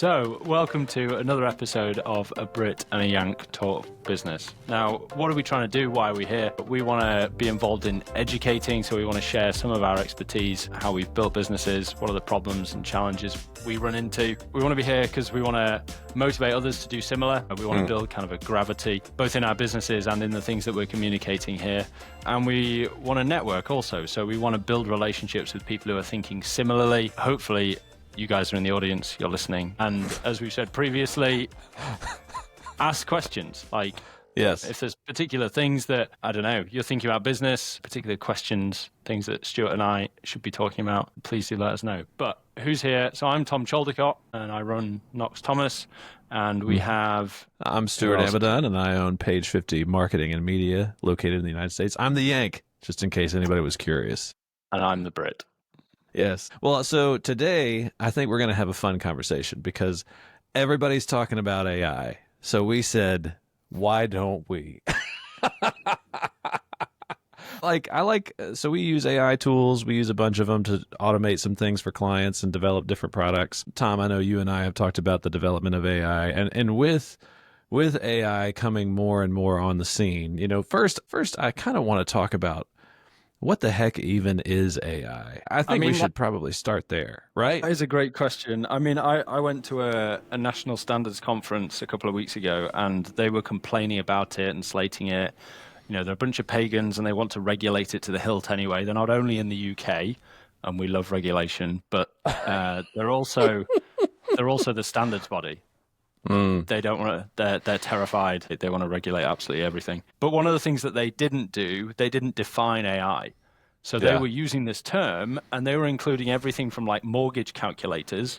So, welcome to another episode of A Brit and a Yank Talk Business. Now, what are we trying to do? Why are we here? We want to be involved in educating, so we want to share some of our expertise, how we've built businesses, what are the problems and challenges we run into. We want to be here because we want to motivate others to do similar. We want to build kind of a gravity, both in our businesses and in the things that we're communicating here. And we want to network also. So we want to build relationships with people who are thinking similarly. Hopefully, you guys are in the audience, you're listening. And as we've said previously, ask questions. Like, yes, if there's particular things that, I don't know, you're thinking about business, particular questions, things that Stuart and I should be talking about, please do let us know. But who's here? So I'm Tom Chaldicott, and I run Knox Thomas. And we have... I'm Stuart Abaddon, and I own Page 50 Marketing and Media, located in the United States. I'm the Yank, just in case anybody was curious. And I'm the Brit. Yes. Well, so today, I think we're going to have a fun conversation because everybody's talking about AI. So we said, why don't we? So we use AI tools. We use a bunch of them to automate some things for clients and develop different products. Tom, I know you and I have talked about the development of AI, and with AI coming more and more on the scene, first I kind of want to talk about what the heck even is AI? I think we should probably start there, right? That is a great question. I mean, I went to a national standards conference a couple of weeks ago, and they were complaining about it and slating it. They're a bunch of pagans, and they want to regulate it to the hilt anyway. They're not only in the UK, and we love regulation, but they're also the standards body. They don't want to. They're terrified. They want to regulate absolutely everything. But one of the things that they didn't do, they didn't define AI. So they were using this term, and they were including everything from like mortgage calculators,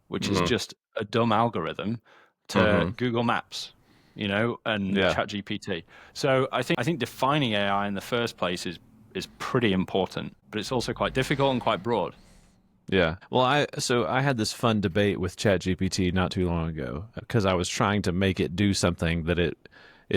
which is just a dumb algorithm, to Google Maps, and ChatGPT. So I think defining AI in the first place is pretty important, but it's also quite difficult and quite broad. Yeah. Well, I had this fun debate with ChatGPT not too long ago because I was trying to make it do something that it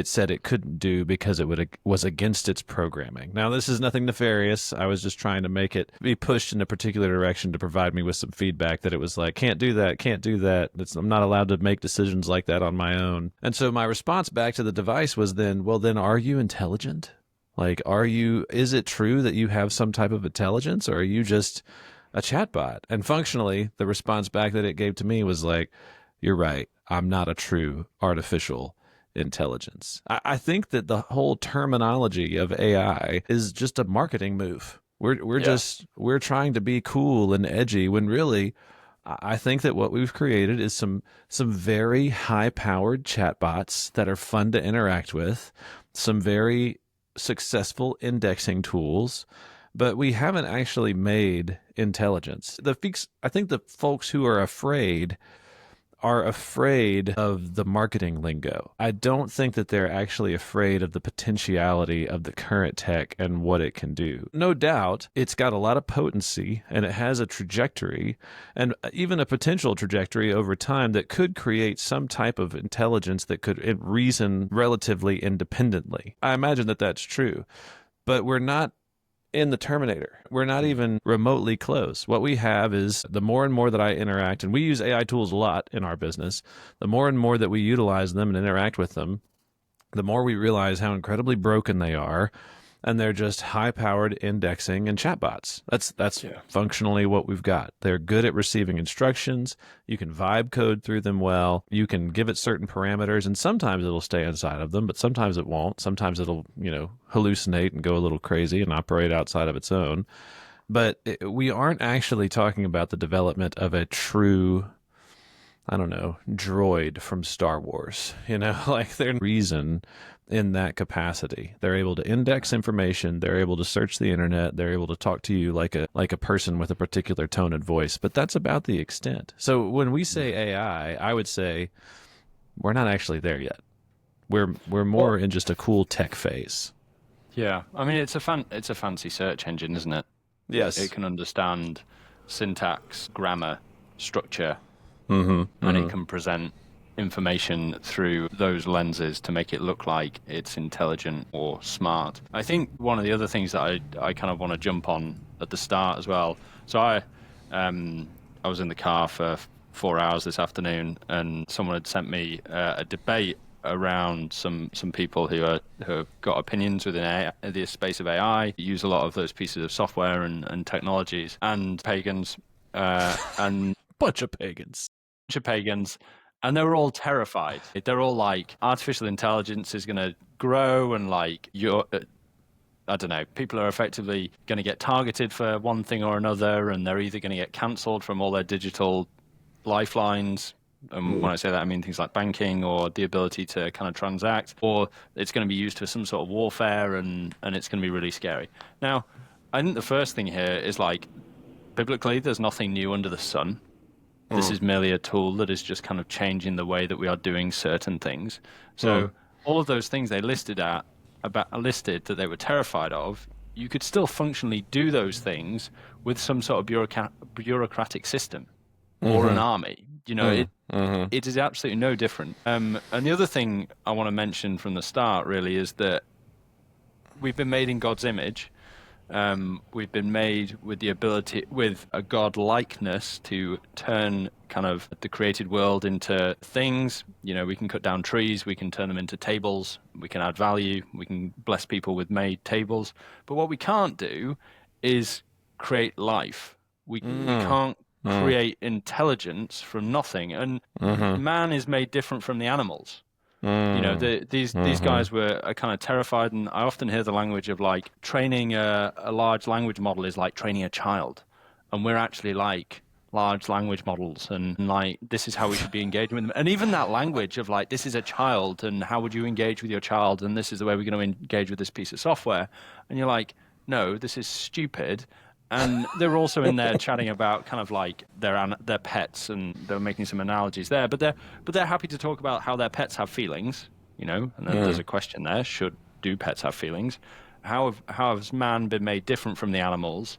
said it couldn't do because it was against its programming. Now, this is nothing nefarious. I was just trying to make it be pushed in a particular direction to provide me with some feedback that it was like, can't do that, can't do that. I'm not allowed to make decisions like that on my own. And so my response back to the device was then, are you intelligent? Like, is it true that you have some type of intelligence, or are you just a chatbot? And functionally, the response back that it gave to me was like, you're right, I'm not a true artificial intelligence. I think that the whole terminology of AI is just a marketing move. We're trying to be cool and edgy when really I think that what we've created is some very high-powered chatbots that are fun to interact with, some very successful indexing tools, but we haven't actually made intelligence. I think the folks who are afraid of the marketing lingo. I don't think that they're actually afraid of the potentiality of the current tech and what it can do. No doubt, it's got a lot of potency, and it has a trajectory, and even a potential trajectory over time that could create some type of intelligence that could reason relatively independently. I imagine that that's true, but we're not in the Terminator. We're not even remotely close. What we have is the more and more that I interact, and we use AI tools a lot in our business, the more and more that we utilize them and interact with them, the more we realize how incredibly broken they are, and they're just high-powered indexing and chatbots. That's functionally what we've got. They're good at receiving instructions. You can vibe code through them well. You can give it certain parameters, and sometimes it'll stay inside of them, but sometimes it won't. Sometimes it'll, hallucinate and go a little crazy and operate outside of its own. But we aren't actually talking about the development of a true, droid from Star Wars. Like their reason in that capacity. They're able to index information. They're able to search the internet. They're able to talk to you like a person with a particular tone and voice. But that's about the extent. So when we say AI, I would say we're not actually there yet. We're more in just a cool tech phase. Yeah, I mean it's a fancy search engine, isn't it? Yes, it can understand syntax, grammar, structure, and it can present information through those lenses to make it look like it's intelligent or smart. I think one of the other things that I kind of want to jump on at the start as well. So I was in the car for 4 hours this afternoon, and someone had sent me a debate around some people who have got opinions within the space of AI, use a lot of those pieces of software and technologies, and pagans, and Bunch of pagans. bunch of pagans, and they were all terrified. They're all like, artificial intelligence is going to grow, and like you're. I don't know, people are effectively going to get targeted for one thing or another, and they're either going to get cancelled from all their digital lifelines. And when I say that, I mean things like banking or the ability to kind of transact, or it's going to be used for some sort of warfare, and it's going to be really scary. Now, I think the first thing here is like, biblically, there's nothing new under the sun. This is merely a tool that is just kind of changing the way that we are doing certain things. So all of those things they listed that they were terrified of, you could still functionally do those things with some sort of bureaucratic system or an army. You know, it is absolutely no different. And the other thing I want to mention from the start really is that we've been made in God's image. We've been made with the ability, with a God-likeness, to turn kind of the created world into things. You know, we can cut down trees, we can turn them into tables, we can add value, we can bless people with made tables. But what we can't do is create life. We can't create intelligence from nothing. And man is made different from the animals. You know, these guys are kind of terrified, and I often hear the language of like training a large language model is like training a child, and we're actually like large language models, and like this is how we should be engaging with them. And even that language of like, this is a child, and how would you engage with your child, and this is the way we're going to engage with this piece of software, and you're like, no, this is stupid. And they're also in there chatting about kind of like their pets, and they're making some analogies there. But they're happy to talk about how their pets have feelings, you know. And then there's a question there: do pets have feelings? How has man been made different from the animals?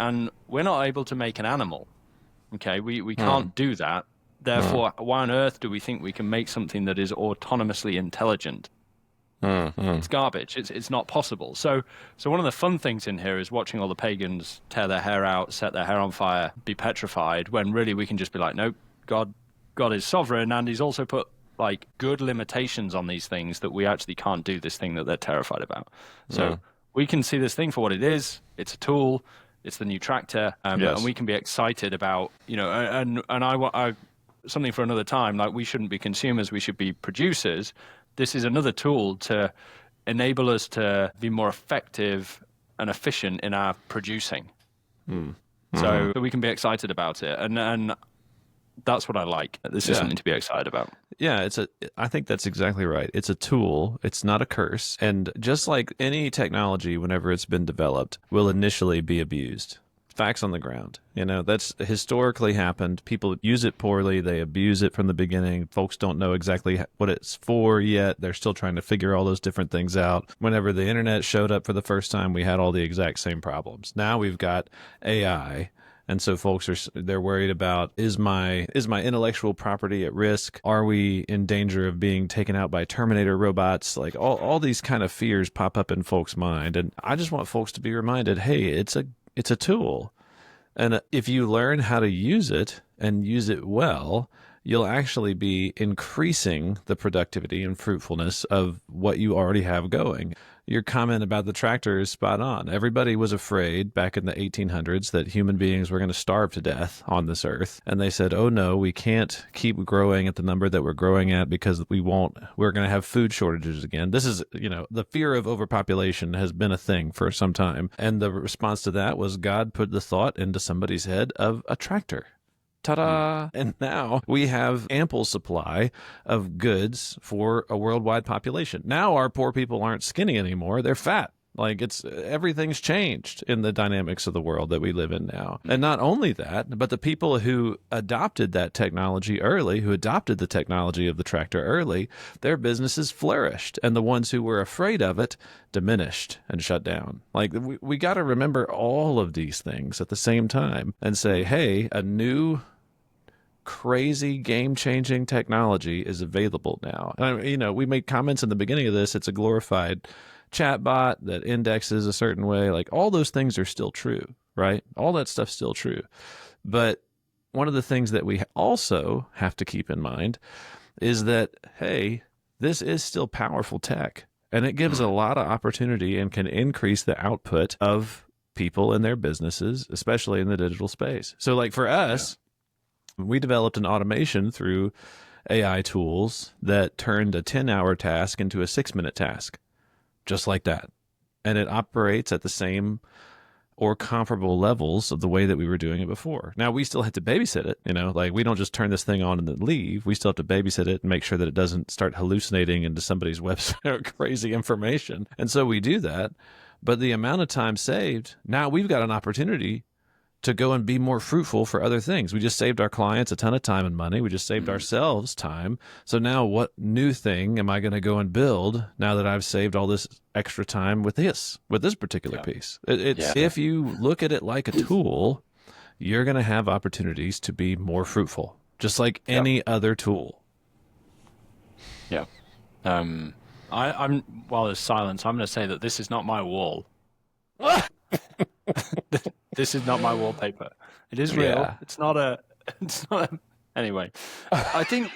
And we're not able to make an animal. Okay, we can't do that. Therefore, why on earth do we think we can make something that is autonomously intelligent? It's garbage. It's not possible. So one of the fun things in here is watching all the pagans tear their hair out, set their hair on fire, be petrified, when really we can just be like, nope, God is sovereign, and he's also put like good limitations on these things that we actually can't do this thing that they're terrified about. So we can see this thing for what it is. It's a tool. It's the new tractor, and we can be excited about, you know, and I something for another time. Like, we shouldn't be consumers. We should be producers. This is another tool to enable us to be more effective and efficient in our producing. So we can be excited about it. And that's what I like. This is something to be excited about. Yeah, I think that's exactly right. It's a tool. It's not a curse. And just like any technology, whenever it's been developed, will initially be abused. Facts on the ground. You know, that's historically happened. People use it poorly. They abuse it from the beginning. Folks don't know exactly what it's for yet. They're still trying to figure all those different things out. Whenever the internet showed up for the first time, we had all the exact same problems. Now we've got AI. And so folks they're worried about, is my intellectual property at risk? Are we in danger of being taken out by Terminator robots? Like all these kind of fears pop up in folks' mind. And I just want folks to be reminded, hey, it's a tool. And if you learn how to use it and use it well, you'll actually be increasing the productivity and fruitfulness of what you already have going. Your comment about the tractor is spot on. Everybody was afraid back in the 1800s that human beings were going to starve to death on this earth. And they said, oh no, we can't keep growing at the number that we're growing at because we're going to have food shortages again. This is, you know, the fear of overpopulation has been a thing for some time. And the response to that was God put the thought into somebody's head of a tractor. Ta-da! And now we have ample supply of goods for a worldwide population. Now our poor people aren't skinny anymore. They're fat. Like, everything's changed in the dynamics of the world that we live in now. And not only that, but the people who adopted that technology early, who adopted the technology of the tractor early, their businesses flourished. And the ones who were afraid of it diminished and shut down. Like, we got to remember all of these things at the same time and say, hey, a new crazy game-changing technology is available now. And, you know, we made comments in the beginning of this. It's a glorified chatbot that indexes a certain way. Like, all those things are still true, right? All that stuff's still true. But one of the things that we also have to keep in mind is that, hey, this is still powerful tech, and it gives a lot of opportunity and can increase the output of people and their businesses, especially in the digital space. So like for us, we developed an automation through AI tools that turned a 10-hour task into a 6-minute task, just like that. And it operates at the same or comparable levels of the way that we were doing it before. Now, we still have to babysit it, like we don't just turn this thing on and then leave. We still have to babysit it and make sure that it doesn't start hallucinating into somebody's website or crazy information. And so we do that. But the amount of time saved, now we've got an opportunity to go and be more fruitful for other things. We just saved our clients a ton of time and money. We just saved ourselves time. So now what new thing am I going to go and build now that I've saved all this extra time with this particular piece? If you look at it like a tool, you're going to have opportunities to be more fruitful, just like any other tool. Yeah. I'm while there's silence, I'm going to say that this is not my wall. This is not my wallpaper. It is real. Yeah. It's not a. Anyway, I think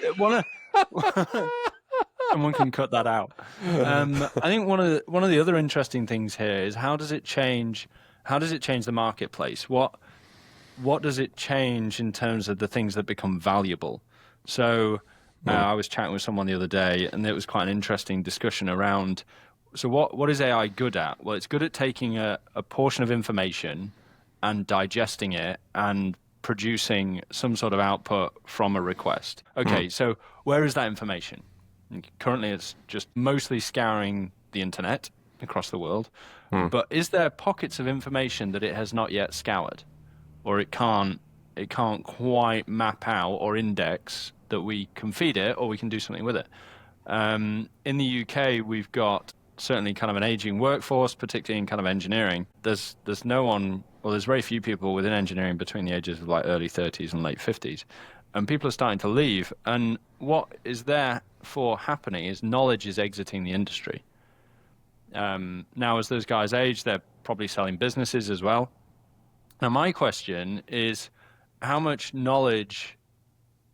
someone can cut that out. I think one of the other interesting things here is how does it change the marketplace? What does it change in terms of the things that become valuable? So I was chatting with someone the other day, and it was quite an interesting discussion around. So what is AI good at? Well, it's good at taking a portion of information and digesting it and producing some sort of output from a request. Okay, so where is that information? Currently, it's just mostly scouring the internet across the world. But is there pockets of information that it has not yet scoured, or it can't quite map out or index that we can feed it or we can do something with it? In the UK, we've got certainly kind of an aging workforce, particularly in kind of engineering. There's very few people within engineering between the ages of like early 30s and late 50s. And people are starting to leave. And what is therefore happening is knowledge is exiting the industry. Now, as those guys age, they're probably selling businesses as well. Now, my question is how much knowledge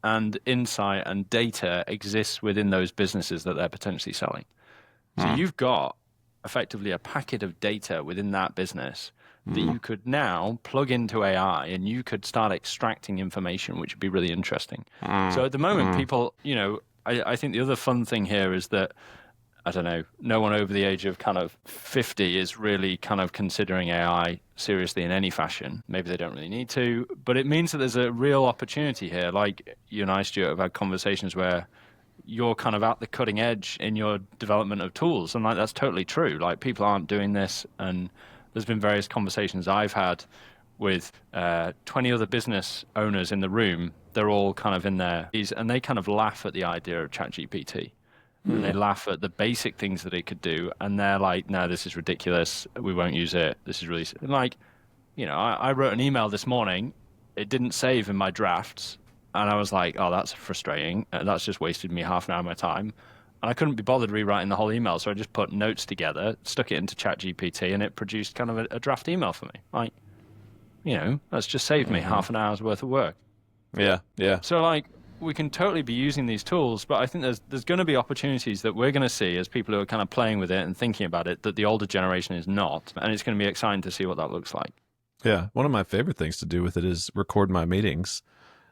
and insight and data exists within those businesses that they're potentially selling? So you've got effectively a packet of data within that business that you could now plug into AI and you could start extracting information, which would be really interesting. So at the moment, people, I think the other fun thing here is that, I don't know, no one over the age of kind of 50 is really kind of considering AI seriously in any fashion. Maybe they don't really need to, but it means that there's a real opportunity here. Like you and I, Stuart, have had conversations where you're kind of at the cutting edge in your development of tools. And like, that's totally true. Like people aren't doing this. And there's been various conversations I've had with 20 other business owners in the room. They're all kind of in there and they kind of laugh at the idea of ChatGPT. And they laugh at the basic things that it could do. And they're like, no, this is ridiculous. We won't use it. This is really like, I wrote an email this morning. It didn't save in my drafts. And I was like, oh, that's frustrating. That's just wasted me half an hour of my time. And I couldn't be bothered rewriting the whole email. So I just put notes together, stuck it into ChatGPT, and it produced kind of a draft email for me. Like, that's just saved me half an hour's worth of work. Yeah, yeah. So, like, we can totally be using these tools, but I think there's going to be opportunities that we're going to see as people who are kind of playing with it and thinking about it that the older generation is not. And it's going to be exciting to see what that looks like. Yeah. One of my favorite things to do with it is record my meetings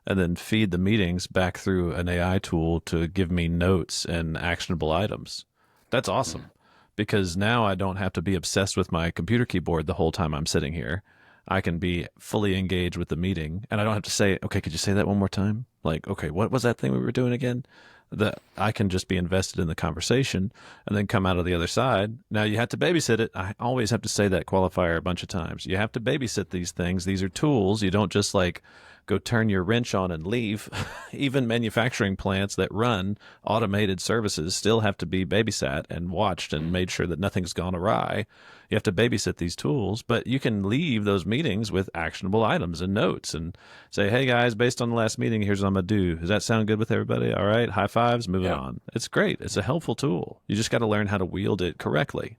and then feed the meetings back through an AI tool to give me notes and actionable items. That's awesome because now I don't have to be obsessed with my computer keyboard the whole time I'm sitting here. I can be fully engaged with the meeting and I don't have to say, okay, could you say that one more time? Like, okay, what was that thing we were doing again? That I can just be invested in the conversation and then come out of the other side. Now you have to babysit it. I always have to say that qualifier a bunch of times. You have to babysit these things. These are tools. You don't just like go turn your wrench on and leave. Even manufacturing plants that run automated services still have to be babysat and watched and made sure that nothing's gone awry. You have to babysit these tools, but you can leave those meetings with actionable items and notes and say, hey guys, based on the last meeting, here's what I'm going to do. Does that sound good with everybody? All right. High fives, moving on. It's great. It's a helpful tool. You just got to learn how to wield it correctly.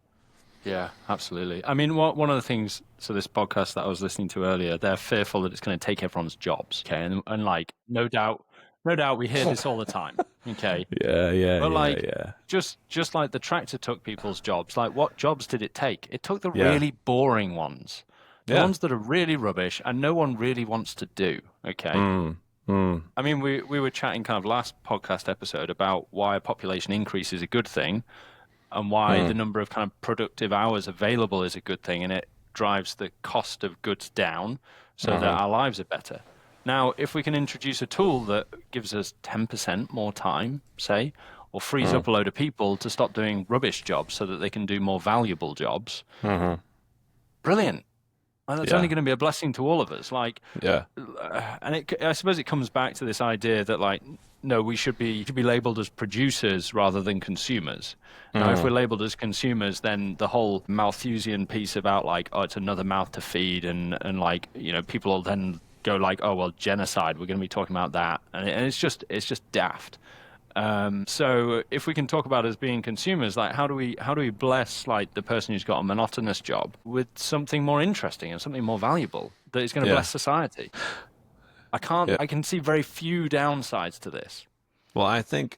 Yeah, absolutely. I mean, one of the things, so this podcast that I was listening to earlier, they're fearful that it's going to take everyone's jobs. Okay. And like, no doubt we hear this all the time. Okay. Yeah, yeah, But yeah, like, yeah. just like the tractor took people's jobs, like what jobs did it take? It took the Yeah. really boring ones, the Yeah. ones that are really rubbish and no one really wants to do. Okay. Mm. Mm. I mean, we were chatting kind of last podcast episode about why a population increase is a good thing and why the Mm. number of kind of productive hours available is a good thing, and it drives the cost of goods down so that Uh-huh. our lives are better. Now, if we can introduce a tool that gives us 10% more time, say, or frees Mm. up a load of people to stop doing rubbish jobs so that they can do more valuable jobs, Uh-huh. brilliant. And that's only Yeah. going to be a blessing to all of us. Like, Yeah. and I suppose it comes back to this idea that like no, we should be labeled as producers rather than consumers. Now, if we're Mm. labeled as consumers, then the whole Malthusian piece about like oh, it's another mouth to feed, and like people will then go like oh well, genocide. We're going to be talking about that, and it's just daft. So if we can talk about as being consumers, like how do we bless like the person who's got a monotonous job with something more interesting and something more valuable that is going to Yeah. bless society? I can't. Yeah. I can see very few downsides to this. Well, I think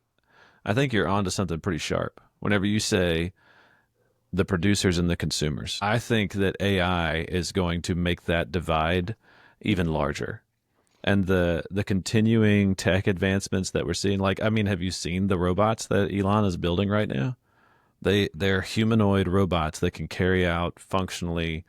you're onto something pretty sharp. Whenever you say the producers and the consumers, I think that AI is going to make that divide even larger. And the continuing tech advancements that we're seeing, like I mean, have you seen the robots that Elon is building right now? They're humanoid robots that can carry out functionally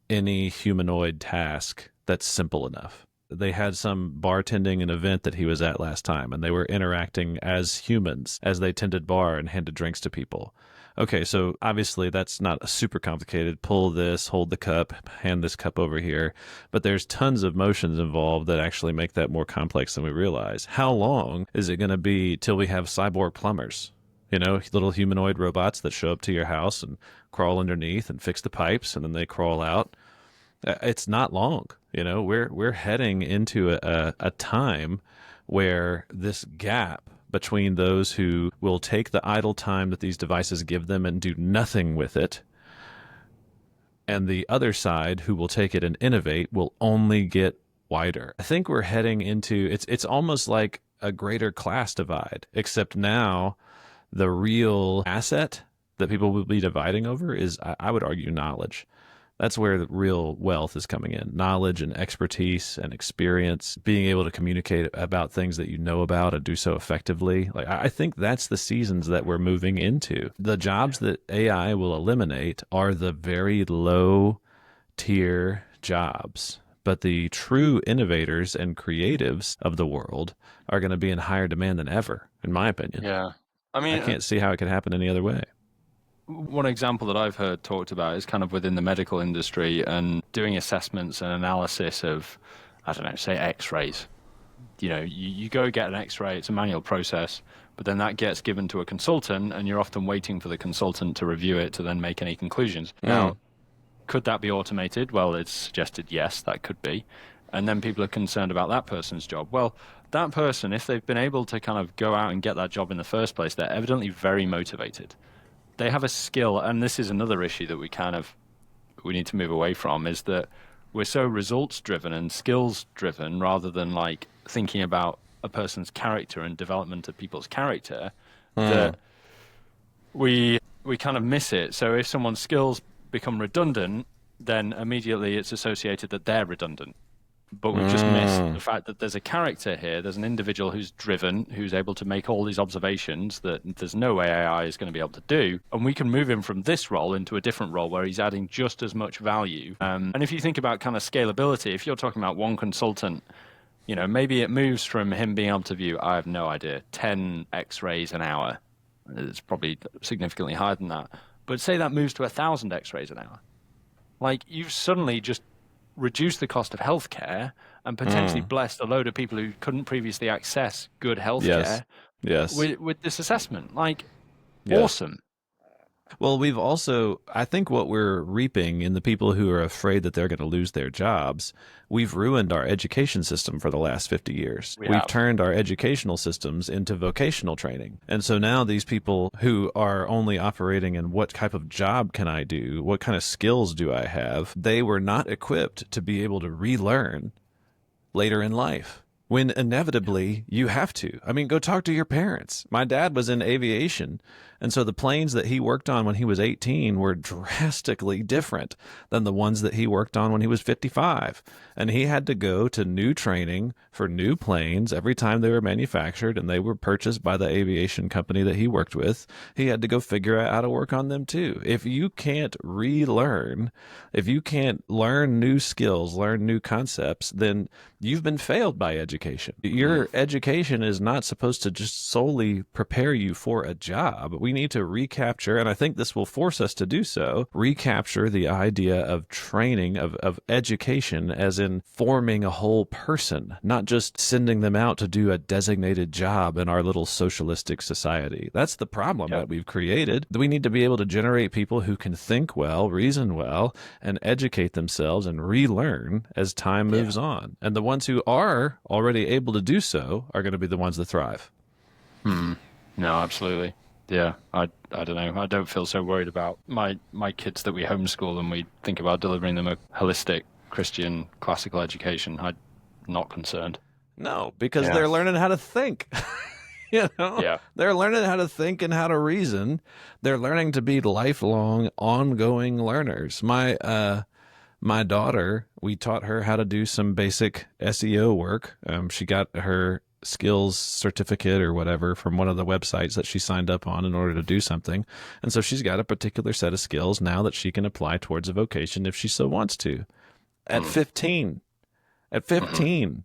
any humanoid task that's simple enough. They had some bartending an event that he was at last time, and they were interacting as humans as they tended bar and handed drinks to people. Okay, so obviously that's not a super complicated. Pull this, hold the cup, hand this cup over here. But there's tons of motions involved that actually make that more complex than we realize. How long is it going to be till we have cyborg plumbers? Little humanoid robots that show up to your house and crawl underneath and fix the pipes, and then they crawl out. It's not long. We're heading into a time where this gap between those who will take the idle time that these devices give them and do nothing with it, and the other side who will take it and innovate will only get wider. I think we're heading into it's almost like a greater class divide, except now the real asset that people will be dividing over is, I would argue, knowledge. That's where the real wealth is coming in. Knowledge and expertise and experience, being able to communicate about things that you know about and do so effectively. Like I think that's the seasons that we're moving into. The jobs that AI will eliminate are the very low tier jobs. But the true innovators and creatives of the world are going to be in higher demand than ever, in my opinion. Yeah. I I mean, can't see how it could happen any other way. one example that I've heard talked about is kind of within the medical industry and doing assessments and analysis of, I don't know, say X-rays. You go get an X-ray, it's a manual process, but then that gets given to a consultant, and you're often waiting for the consultant to review it to then make any conclusions. Mm. Now, could that be automated? Well, it's suggested yes, that could be. And then people are concerned about that person's job. Well, that person, if they've been able to kind of go out and get that job in the first place, they're evidently very motivated. They have a skill, and this is another issue that we need to move away from, is that we're so results driven and skills driven rather than like thinking about a person's character and development of people's character Mm. that we kind of miss it. So if someone's skills become redundant, then immediately it's associated that they're redundant. But we've just missed the Mm. fact that there's a character here. There's an individual who's driven, who's able to make all these observations that there's no way AI is going to be able to do. And we can move him from this role into a different role where he's adding just as much value. And if you think about kind of scalability, if you're talking about one consultant, maybe it moves from him being able to view, I have no idea, 10 X-rays an hour. It's probably significantly higher than that. But say that moves to 1,000 X-rays an hour. Like you've suddenly just reduced the cost of healthcare and potentially Mm. blessed a load of people who couldn't previously access good Yes. healthcare Yes. with this assessment. Like Yes. awesome. Well, I think what we're reaping in the people who are afraid that they're going to lose their jobs, we've ruined our education system for the last 50 years. We We've have. turned our educational systems into vocational training. And so now these people who are only operating in what type of job can I do? What kind of skills do I have? They were not equipped to be able to relearn later in life when inevitably you have to. I mean, go talk to your parents. My dad was in aviation, and so the planes that he worked on when he was 18 were drastically different than the ones that he worked on when he was 55. And he had to go to new training for new planes every time they were manufactured and they were purchased by the aviation company that he worked with. He had to go figure out how to work on them too. If you can't relearn, if you can't learn new skills, learn new concepts, then you've been failed by education. Your education is not supposed to just solely prepare you for a job. We need to recapture, and I think this will force us to do so, recapture the idea of training, of education, as in forming a whole person, not just sending them out to do a designated job in our little socialistic society. That's the problem that we've created. We need to be able to generate people who can think well, reason well, and educate themselves and relearn as time moves on. And the ones who are already able to do so are going to be the ones that thrive. No, absolutely. Yeah, I don't know. I don't feel so worried about my kids that we homeschool and we think about delivering them a holistic Christian classical education. I'm not concerned. No, because Yeah. they're learning how to think. You know, Yeah. they're learning how to think and how to reason. They're learning to be lifelong, ongoing learners. My daughter, we taught her how to do some basic SEO work. She got her skills certificate or whatever from one of the websites that she signed up on in order to do something. And so she's got a particular set of skills now that she can apply towards a vocation if she so wants to. At 15, at 15,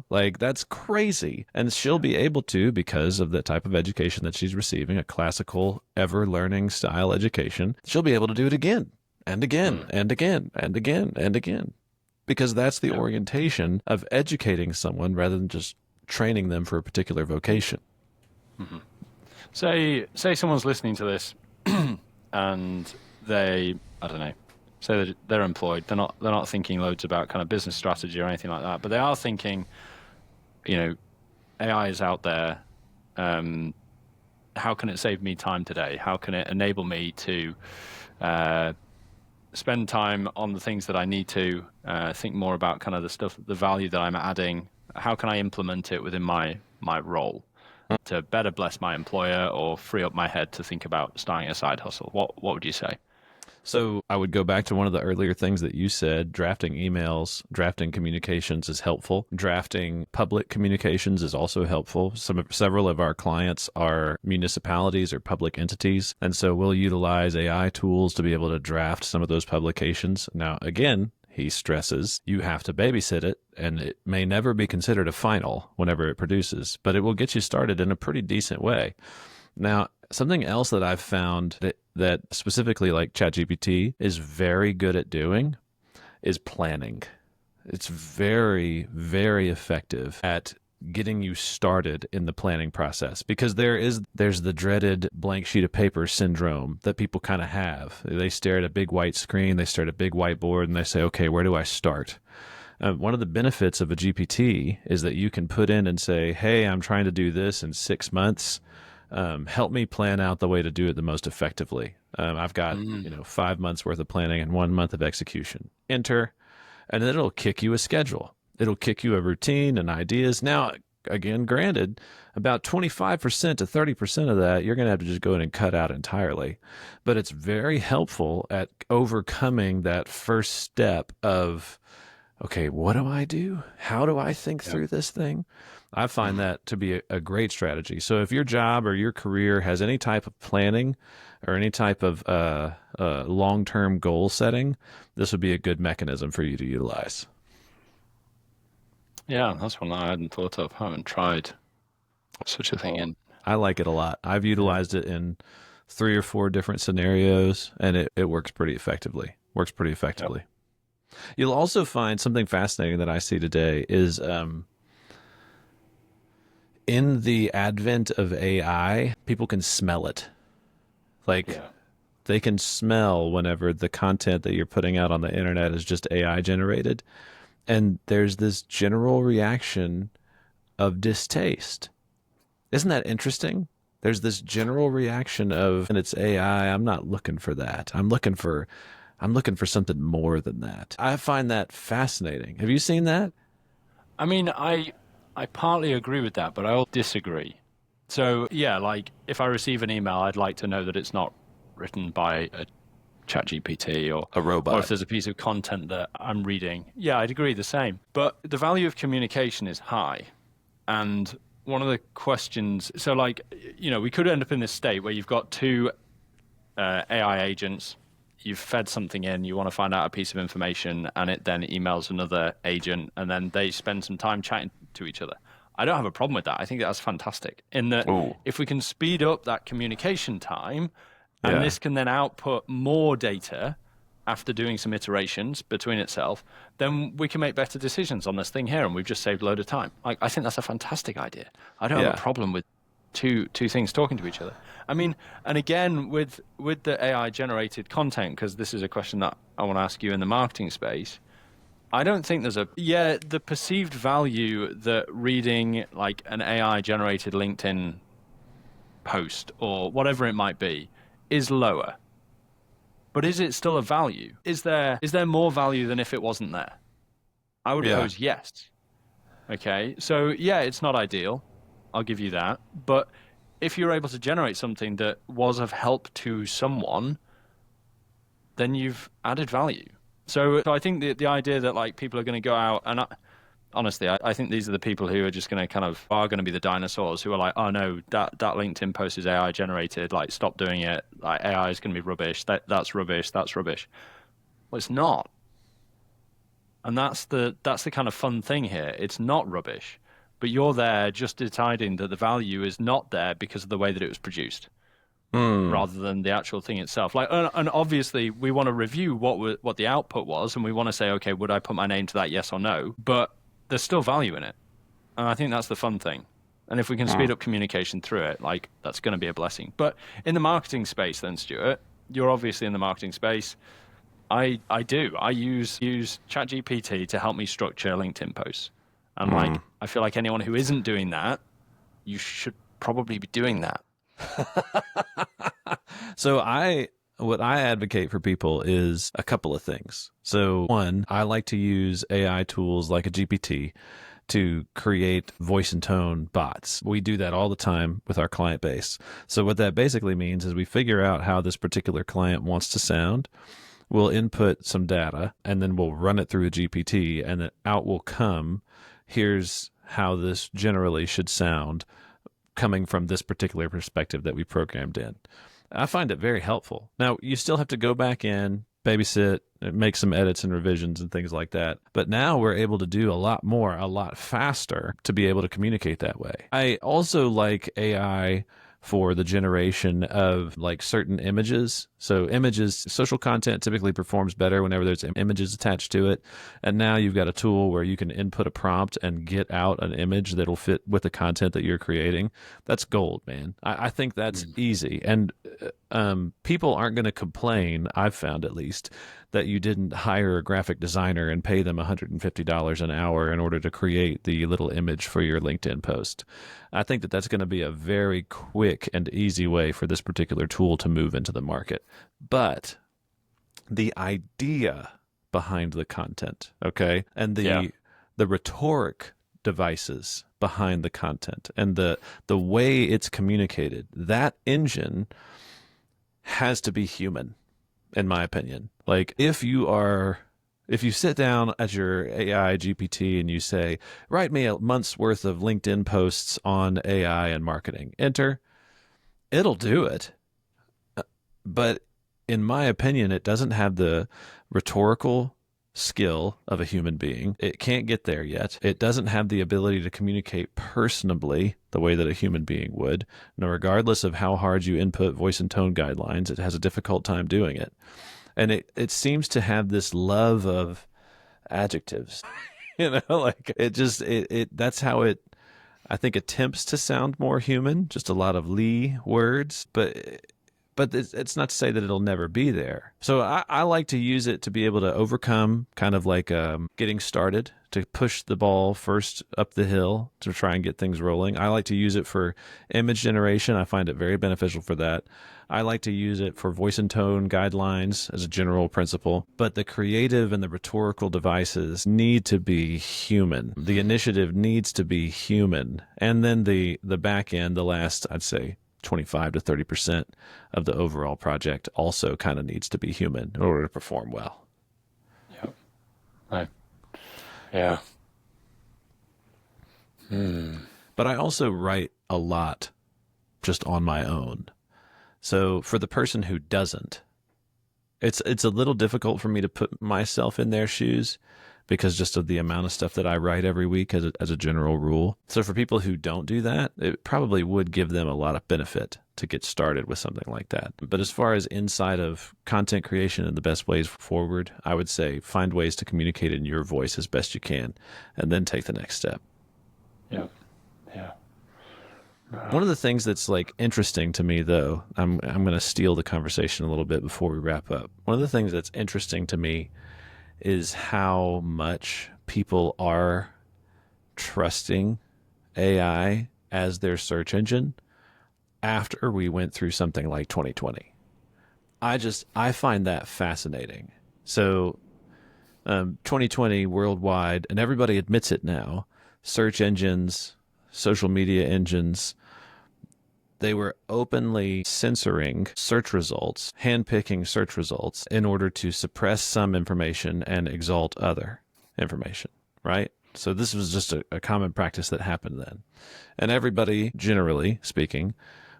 like that's crazy. And she'll be able to, because of the type of education that she's receiving, a classical, ever learning style education, she'll be able to do it again and again and again and again and again. Because that's the orientation of educating someone rather than just training them for a particular vocation. Say someone's listening to this and they, I don't know, say that they're employed. They're not thinking loads about kind of business strategy or anything like that, but they are thinking, AI is out there. How can it save me time today? How can it enable me to spend time on the things that I need to think more about kind of the value that I'm adding? How can I implement it within my role to better bless my employer or free up my head to think about starting a side hustle? What would you say? So I would go back to one of the earlier things that you said. Drafting emails, drafting communications is helpful. Drafting public communications is also helpful. Several of our clients are municipalities or public entities, and so we'll utilize AI tools to be able to draft some of those publications. Now, again, he stresses you have to babysit it, and it may never be considered a final whenever it produces, but it will get you started in a pretty decent way. Now, something else that I've found that specifically like ChatGPT is very good at doing is planning. It's very, very effective at getting you started in the planning process because there's the dreaded blank sheet of paper syndrome that people kind of have. They stare at a big white screen, they stare at a big whiteboard, and they say, okay, where do I start? One of the benefits of a GPT is that you can put in and say, hey, I'm trying to do this in 6 months. Help me plan out the way to do it the most effectively. I've got 5 months worth of planning and 1 month of execution. Enter, and then it'll kick you a schedule. It'll kick you a routine and ideas. Now, again, granted, about 25% to 30% of that you're going to have to just go in and cut out entirely. But it's very helpful at overcoming that first step of, okay, what do I do? How do I think through this thing? I find that to be a great strategy. So if your job or your career has any type of planning or any type of long-term goal setting, this would be a good mechanism for you to utilize. Yeah, that's one that I hadn't thought of. I haven't tried such a thing in. I like it a lot. I've utilized it in 3 or 4 different scenarios, and it works pretty effectively. You'll also find something fascinating that I see today is in the advent of AI, people can smell it. Like They can smell whenever the content that you're putting out on the internet is just AI generated. And there's this general reaction of distaste. Isn't that interesting? There's this general reaction of, and it's AI. I'm not looking for that. I'm looking for something more than that. I find that fascinating. Have you seen that? I mean, I partly agree with that, but I also disagree. So yeah, like if I receive an email, I'd like to know that it's not written by a ChatGPT A or if robot. there's a piece of content that I'm reading. Yeah, I'd agree the same. But the value of communication is high. And one of the questions, so like, we could end up in this state where you've got two AI agents, you've fed something in, you want to find out a piece of information, and it then emails another agent, and then they spend some time chatting to each other. I don't have a problem with that. I think that's fantastic. In that, Oh, if we can speed up that communication time, and yeah. this can then output more data after doing some iterations between itself, then we can make better decisions on this thing here, and we've just saved a load of time. Like, I think that's a fantastic idea. I don't have a Yeah. problem with two things talking to each other. I mean, and again with the AI generated content, because this is a question that I want to ask you in the marketing space. I don't think there's the perceived value that reading like an AI generated LinkedIn post or whatever it might be is lower. But is it still a value? Is there more value than if it wasn't there? I would Yeah. pose yes. Okay. So yeah, it's not ideal. I'll give you that. But if you're able to generate something that was of help to someone, then you've added value. So I think the idea that like people are going to go out and honestly, I think these are the people who are just going to are going to be the dinosaurs who are like, oh no, that LinkedIn post is AI generated. Like, stop doing it. Like, AI is going to be rubbish. That's rubbish. That's rubbish. Well, it's not, and that's the kind of fun thing here. It's not rubbish, but you're there just deciding that the value is not there because of the way that it was produced, Hmm. rather than the actual thing itself. Like, and obviously we want to review what the output was, and we want to say, okay, would I put my name to that? Yes or no? But there's still value in it. And I think that's the fun thing. And if we can Hmm. speed up communication through it, like that's going to be a blessing. But in the marketing space, then, Stuart, you're obviously in the marketing space. I do. I use ChatGPT to help me structure LinkedIn posts. And Hmm. like I feel like anyone who isn't doing that, you should probably be doing that. So what I advocate for people is a couple of things. So one, I like to use AI tools like a GPT to create voice and tone bots. We do that all the time with our client base. So what that basically means is we figure out how this particular client wants to sound. We'll input some data and then we'll run it through a GPT and then out will come, here's how this generally should sound coming from this particular perspective that we programmed in. I find it very helpful. Now, you still have to go back in, babysit, make some edits and revisions and things like that. But now we're able to do a lot more, a lot faster to be able to communicate that way. I also like AI for the generation of like certain images. So images, social content typically performs better whenever there's images attached to it. And now you've got a tool where you can input a prompt and get out an image that'll fit with the content that you're creating. That's gold, man. I think that's Mm. easy. And people aren't going to complain, I've found at least, that you didn't hire a graphic designer and pay them $150 an hour in order to create the little image for your LinkedIn post. I think that that's going to be a very quick and easy way for this particular tool to move into the market. But the idea behind the content, okay, and Yeah. the rhetoric devices behind the content and the way it's communicated, that engine has to be human, in my opinion. Like if you sit down at your AI GPT and you say, write me a month's worth of LinkedIn posts on AI and marketing, enter, it'll do it. But in my opinion, it doesn't have the rhetorical skill of a human being. It can't get there yet. It doesn't have the ability to communicate personably the way that a human being would. Now, regardless of how hard you input voice and tone guidelines, it has a difficult time doing it. And it seems to have this love of adjectives. Like it that's how it I think attempts to sound more human, just a lot of Lee words, but but it's not to say that it'll never be there. So I like to use it to be able to overcome kind of like getting started, to push the ball first up the hill to try and get things rolling. I like to use it for image generation. I find it very beneficial for that. I like to use it for voice and tone guidelines as a general principle. But the creative and the rhetorical devices need to be human. The initiative needs to be human. And then the back end, the last, I'd say, 25 to 30% of the overall project also kind of needs to be human in order to perform well. Yep. Right. Yeah. But I also write a lot just on my own. So for the person who doesn't, it's a little difficult for me to put myself in their shoes because just of the amount of stuff that I write every week as a general rule. So for people who don't do that, it probably would give them a lot of benefit to get started with something like that. But as far as inside of content creation and the best ways forward, I would say find ways to communicate in your voice as best you can, and then take the next step. Yeah. Yeah. One of the things that's like interesting to me, though, I'm going to steal the conversation a little bit before we wrap up. One of the things that's interesting to me is how much people are trusting AI as their search engine after we went through something like 2020. I find that fascinating. So 2020 worldwide, and everybody admits it now, search engines, social media engines, they were openly censoring search results, handpicking search results in order to suppress some information and exalt other information, right? So this was just a common practice that happened then. And everybody, generally speaking,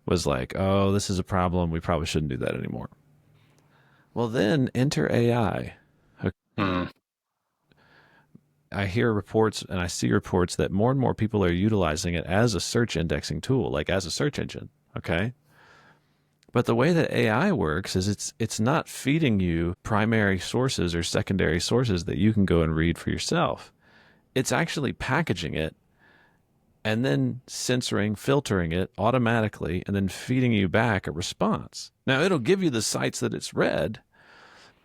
was like, oh, this is a problem. We probably shouldn't do that anymore. Well, then enter AI. I hear reports and I see reports that more and more people are utilizing it as a search indexing tool, like as a search engine, okay? But the way that AI works is it's not feeding you primary sources or secondary sources that you can go and read for yourself. It's actually packaging it and then censoring, filtering it automatically, and then feeding you back a response. Now, it'll give you the sites that it's read,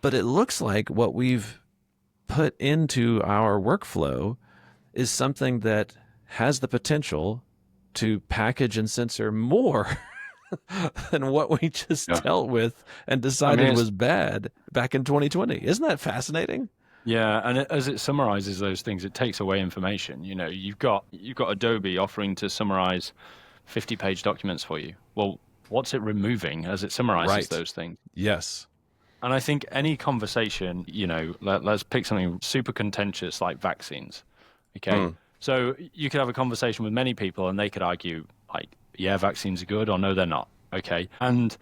but it looks like what we've put into our workflow is something that has the potential to package and censor more than what we just dealt with and decided was bad back in 2020. Isn't that fascinating? Yeah, and as it summarizes those things, it takes away information. You know, you've got Adobe offering to summarize 50-page documents for you. Well, what's it removing as it summarizes those things? Yes. And I think any conversation, you know, let's pick something super contentious like vaccines. Okay. So you could have a conversation with many people and they could argue like, yeah, vaccines are good, or no, they're not. Okay. And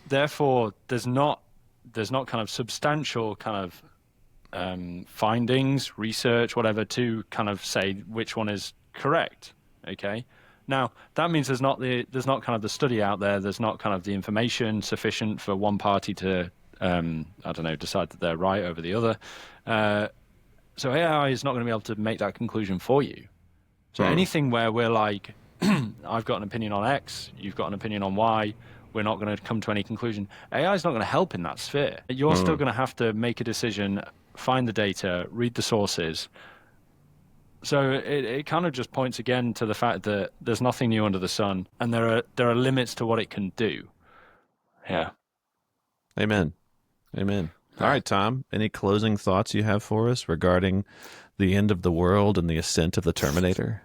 therefore there's not kind of substantial kind of findings, research, whatever, to kind of say which one is correct. Okay. Now that means there's not kind of the study out there. There's not kind of the information sufficient for one party to decide that they're right over the other. So AI is not going to be able to make that conclusion for you. So anything where we're like, I've got an opinion on X, you've got an opinion on Y, we're not going to come to any conclusion. AI is not going to help in that sphere. You're still going to have to make a decision, find the data, read the sources. So it kind of just points again to the fact that there's nothing new under the sun, and there are limits to what it can do. Yeah. Amen. All right, Tom, any closing thoughts you have for us regarding the end of the world and the ascent of the Terminator?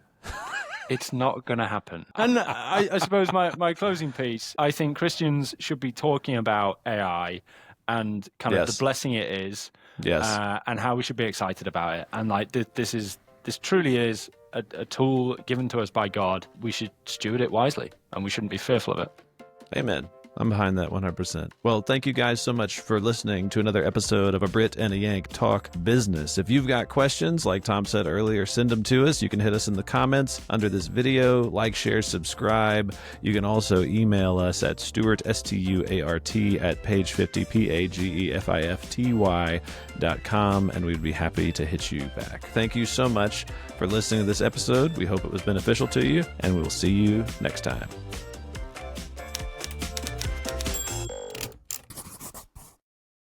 It's not going to happen. And I suppose my closing piece, I think Christians should be talking about AI and kind of the blessing it is, and how we should be excited about it. And like this truly is a tool given to us by God. We should steward it wisely, and we shouldn't be fearful of it. Amen. I'm behind that 100%. Well, thank you guys so much for listening to another episode of A Brit and a Yank Talk Business. If you've got questions, like Tom said earlier, send them to us. You can hit us in the comments under this video, like, share, subscribe. You can also email us at Stuart, STUART, at page50, PAGEFIFTY.com, and we'd be happy to hit you back. Thank you so much for listening to this episode. We hope it was beneficial to you, and we will see you next time.